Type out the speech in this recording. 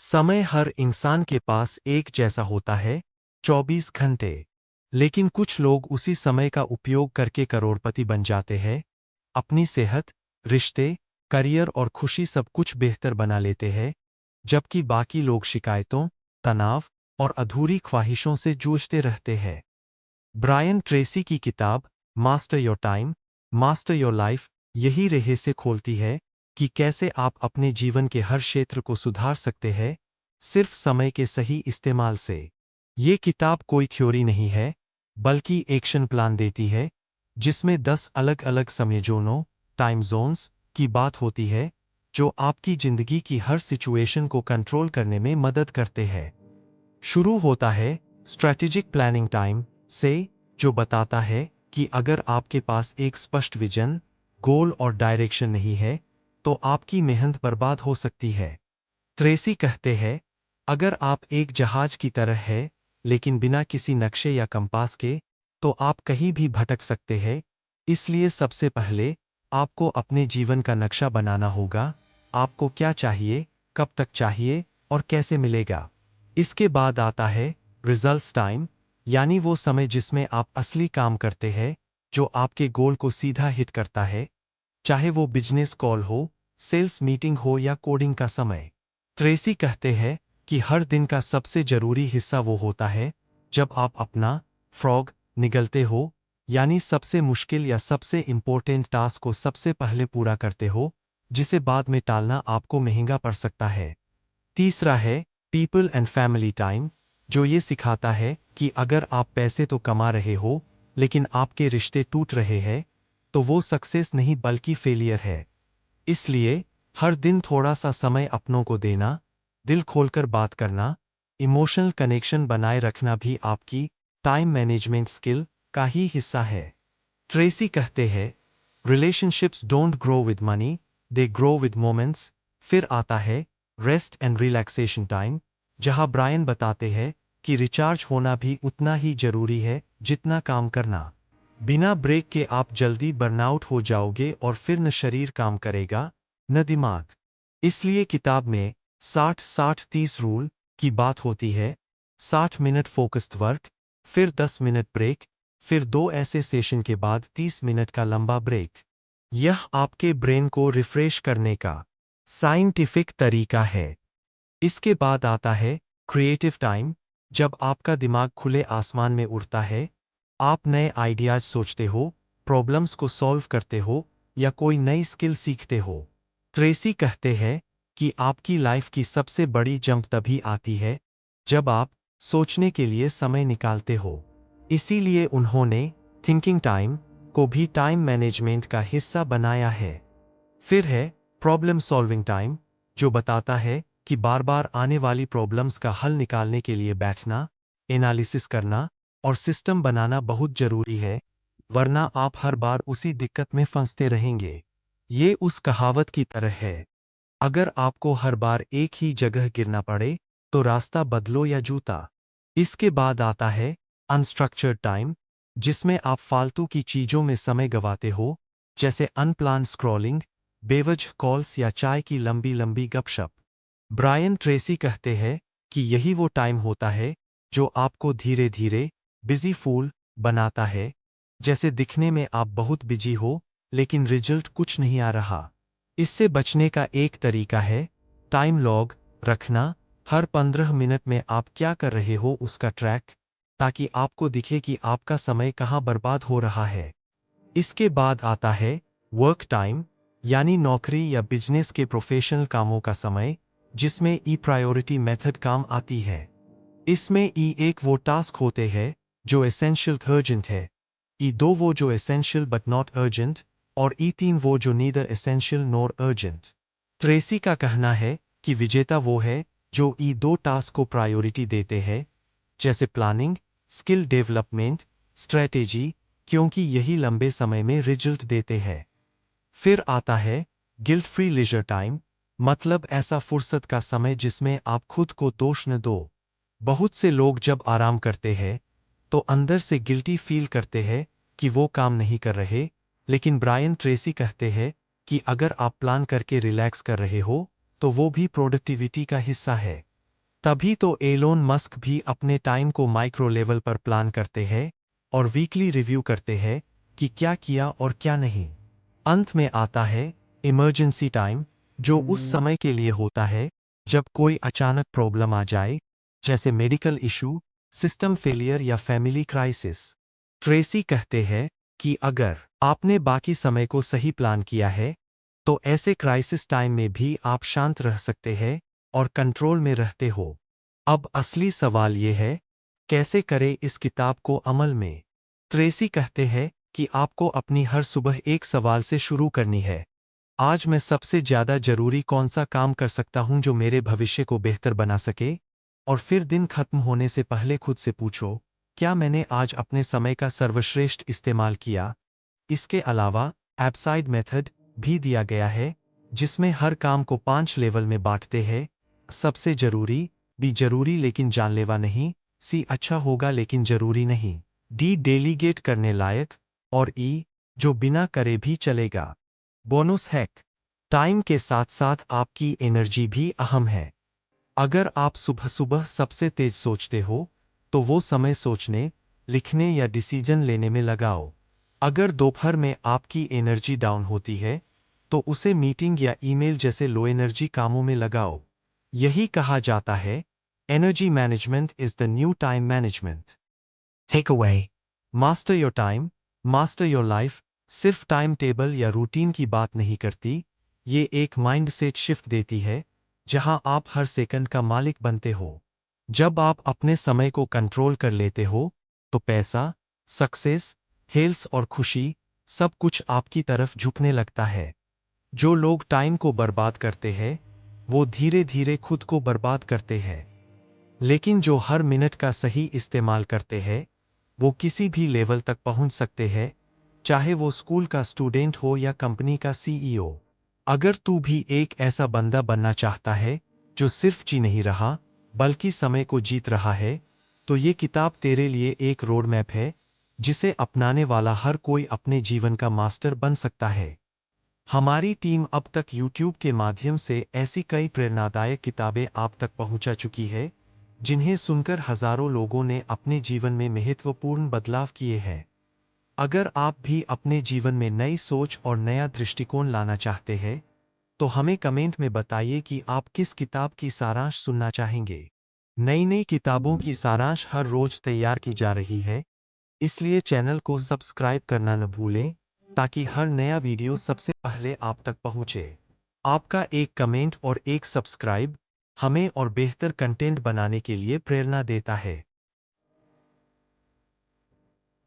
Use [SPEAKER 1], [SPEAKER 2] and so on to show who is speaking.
[SPEAKER 1] समय हर इंसान के पास एक जैसा होता है, 24 घंटे। लेकिन कुछ लोग उसी समय का उपयोग करके करोड़पति बन जाते हैं, अपनी सेहत, रिश्ते, करियर और खुशी सब कुछ बेहतर बना लेते हैं, जबकि बाकी लोग शिकायतों, तनाव और अधूरी ख्वाहिशों से जूझते रहते हैं। ब्रायन ट्रेसी की किताब master your time, master your life यही रहस्य खोलती है कि कैसे आप अपने जीवन के हर क्षेत्र को सुधार सकते हैं, सिर्फ समय के सही इस्तेमाल से। ये किताब कोई थ्योरी नहीं है, बल्कि एक्शन प्लान देती है, जिसमें 10 अलग-अलग समय जोनों, टाइम जोन्स की बात होती है, जो आपकी जिंदगी की हर सिचुएशन को कंट्रोल करने में मदद करते हैं। शुरू होता है स्ट्रैटेजिक प्लानिंग टाइम से, जो बताता है कि अगर आपके पास एक स्पष्ट विजन, गोल और डायरेक्शन नहीं है, तो आपकी मेहनत बर्बाद हो सकती है। ट्रेसी कहते हैं, अगर आप एक जहाज की तरह है, लेकिन बिना किसी नक्शे या कंपास के, तो आप कहीं भी भटक सकते हैं। इसलिए सबसे पहले आपको अपने जीवन का नक्शा बनाना होगा। आपको क्या चाहिए, कब तक चाहिए और कैसे मिलेगा। इसके बाद आता है रिजल्ट्स टाइम, यानी वो समय जिसमें आप असली काम करते हैं, जो आपके गोल को सीधा हिट करता है, चाहे वो बिजनेस कॉल हो, सेल्स मीटिंग हो या कोडिंग का समय। ट्रेसी कहते हैं कि हर दिन का सबसे जरूरी हिस्सा वो होता है जब आप अपना फ्रॉग निगलते हो, यानी सबसे मुश्किल या सबसे इंपॉर्टेंट टास्क को सबसे पहले पूरा करते हो, जिसे बाद में टालना आपको महंगा पड़ सकता है। तीसरा है पीपल एंड फैमिली टाइम, जो ये सिखाता है कि अगर आप पैसे तो कमा रहे हो, लेकिन आपके रिश्ते टूट रहे हैं, तो वो सक्सेस नहीं बल्कि फेलियर है। इसलिए हर दिन थोड़ा सा समय अपनों को देना, दिल खोलकर बात करना, इमोशनल कनेक्शन बनाए रखना भी आपकी टाइम मैनेजमेंट स्किल का ही हिस्सा है। ट्रेसी कहते हैं, relationships don't grow with money, they grow with moments. फिर आता है रेस्ट एंड रिलैक्सेशन टाइम, जहां ब्रायन बताते हैं कि रिचार्ज होना भी उतना ही जरूरी है जितना काम करना। बिना ब्रेक के आप जल्दी बर्नआउट हो जाओगे और फिर न शरीर काम करेगा, न दिमाग। इसलिए किताब में 60-60-30 रूल की बात होती है। 60 मिनट फोकस्ड वर्क, फिर 10 मिनट ब्रेक, फिर 2 ऐसे सेशन के बाद 30 मिनट का लंबा ब्रेक। यह आपके ब्रेन को रिफ्रेश करने का साइंटिफिक तरीका है। इसके बाद आता है क्रिएटिव टाइम, जब आपका दिमाग खुले आसमान में उड़ता है, आप नए आइडियाज सोचते हो, प्रॉब्लम्स को सॉल्व करते हो या कोई नई स्किल सीखते हो। ट्रेसी कहते हैं कि आपकी लाइफ की सबसे बड़ी जंप तभी आती है जब आप सोचने के लिए समय निकालते हो। इसीलिए उन्होंने थिंकिंग टाइम को भी टाइम मैनेजमेंट का हिस्सा बनाया है। फिर है प्रॉब्लम सॉल्विंग टाइम, जो बताता है कि बार बार आने वाली प्रॉब्लम्स का हल निकालने के लिए बैठना, एनालिसिस करना और सिस्टम बनाना बहुत जरूरी है, वरना आप हर बार उसी दिक्कत में फंसते रहेंगे। ये उस कहावत की तरह है, अगर आपको हर बार एक ही जगह गिरना पड़े, तो रास्ता बदलो या जूता। इसके बाद आता है अनस्ट्रक्चर्ड टाइम, जिसमें आप फालतू की चीजों में समय गवाते हो, जैसे अनप्लान स्क्रॉलिंग, बेवजह कॉल्स या चाय की लंबी लंबी गपशप। ब्रायन ट्रेसी कहते हैं कि यही वो टाइम होता है जो आपको धीरे धीरे बिजी फूल बनाता है, जैसे दिखने में आप बहुत बिजी हो, लेकिन रिजल्ट कुछ नहीं आ रहा। इससे बचने का एक तरीका है टाइम लॉग रखना, हर 15 मिनट में आप क्या कर रहे हो उसका ट्रैक, ताकि आपको दिखे कि आपका समय कहाँ बर्बाद हो रहा है। इसके बाद आता है वर्क टाइम, यानी नौकरी या बिजनेस के प्रोफेशनल कामों का समय, जिसमें ई प्रायोरिटी मेथड काम आती है। इसमें ई एक वो टास्क होते हैं जो एसेंशियल अर्जेंट है, ई दो वो जो एसेंशियल बट नॉट अर्जेंट, और ई तीन वो जो neither essential nor urgent. Tracy का कहना है कि विजेता वो है जो ई दो टास्क को प्रायोरिटी देते हैं, जैसे प्लानिंग, स्किल डेवलपमेंट, स्ट्रैटेजी, क्योंकि यही लंबे समय में रिजल्ट देते हैं। फिर आता है गिल्ट फ्री लीजर टाइम, मतलब ऐसा फुर्सत का समय जिसमें आप खुद को दोष न दो। बहुत से लोग जब आराम करते हैं, तो अंदर से गिल्टी फील करते हैं कि वो काम नहीं कर रहे, लेकिन ब्रायन ट्रेसी कहते हैं कि अगर आप प्लान करके रिलैक्स कर रहे हो, तो वो भी प्रोडक्टिविटी का हिस्सा है। तभी तो एलोन मस्क भी अपने टाइम को माइक्रो लेवल पर प्लान करते हैं और वीकली रिव्यू करते हैं कि क्या किया और क्या नहीं। अंत में आता है इमरजेंसी टाइम, जो उस समय के लिए होता है जब कोई अचानक प्रॉब्लम आ जाए, जैसे मेडिकल इशू, सिस्टम फेलियर या फैमिली क्राइसिस। ट्रेसी कहते हैं कि अगर आपने बाकी समय को सही प्लान किया है, तो ऐसे क्राइसिस टाइम में भी आप शांत रह सकते हैं और कंट्रोल में रहते हो। अब असली सवाल ये है, कैसे करें इस किताब को अमल में? ट्रेसी कहते हैं कि आपको अपनी हर सुबह एक सवाल से शुरू करनी है। आज मैं सबसे ज्यादा जरूरी कौन सा काम कर सकता हूं जो मेरे भविष्य को बेहतर बना सके? और फिर दिन खत्म होने से पहले खुद से पूछो, क्या मैंने आज अपने समय का सर्वश्रेष्ठ इस्तेमाल किया? इसके अलावा एब्साइड मेथड भी दिया गया है, जिसमें हर काम को 5 लेवल में बांटते हैं। सबसे जरूरी, बी जरूरी लेकिन जानलेवा नहीं, सी अच्छा होगा लेकिन जरूरी नहीं, डी डेलीगेट करने लायक, और ई जो बिना करे भी चलेगा। बोनस हैक, टाइम के साथ साथ आपकी एनर्जी भी अहम है। अगर आप सुबह सुबह सबसे तेज सोचते हो, तो वो समय सोचने, लिखने या डिसीजन लेने में लगाओ। अगर दोपहर में आपकी एनर्जी डाउन होती है, तो उसे मीटिंग या ईमेल जैसे लो एनर्जी कामों में लगाओ। यही कहा जाता है, energy management is the new time management. Take away, master your time, master your life सिर्फ टाइम टेबल या रूटीन की बात नहीं करती, ये एक माइंडसेट शिफ्ट देती है, जहां आप हर सेकंड का मालिक बनते हो। जब आप अपने समय को कंट्रोल कर लेते हो, तो पैसा, सक्सेस, हेल्थ और खुशी, सब कुछ आपकी तरफ झुकने लगता है। जो लोग टाइम को बर्बाद करते हैं, वो धीरे धीरे खुद को बर्बाद करते हैं। लेकिन जो हर मिनट का सही इस्तेमाल करते हैं, वो किसी भी लेवल तक पहुंच सकते हैं, चाहे वो स्कूल का स्टूडेंट हो या कंपनी का सीईओ। अगर तू भी एक ऐसा बंदा बनना चाहता है, जो सिर्फ जी नहीं रहा, बल्कि समय को जीत रहा है, तो ये किताब तेरे लिए एक रोड मैप है, जिसे अपनाने वाला हर कोई अपने जीवन का मास्टर बन सकता है। हमारी टीम अब तक YouTube के माध्यम से ऐसी कई प्रेरणादायक किताबें आप तक पहुंचा चुकी है, जिन्हें सुनकर हजारों लोगों ने अपने जीवन में महत्वपूर्ण बदलाव किए हैं। अगर आप भी अपने जीवन में नई सोच और नया दृष्टिकोण लाना चाहते हैं, तो हमें कमेंट में बताइए कि आप किस किताब की सारांश सुनना चाहेंगे। नई नई किताबों की सारांश हर रोज तैयार की जा रही है, इसलिए चैनल को सब्सक्राइब करना न भूलें, ताकि हर नया वीडियो सबसे पहले आप तक पहुंचे। आपका एक कमेंट और एक सब्सक्राइब हमें और बेहतर कंटेंट बनाने के लिए प्रेरणा देता है।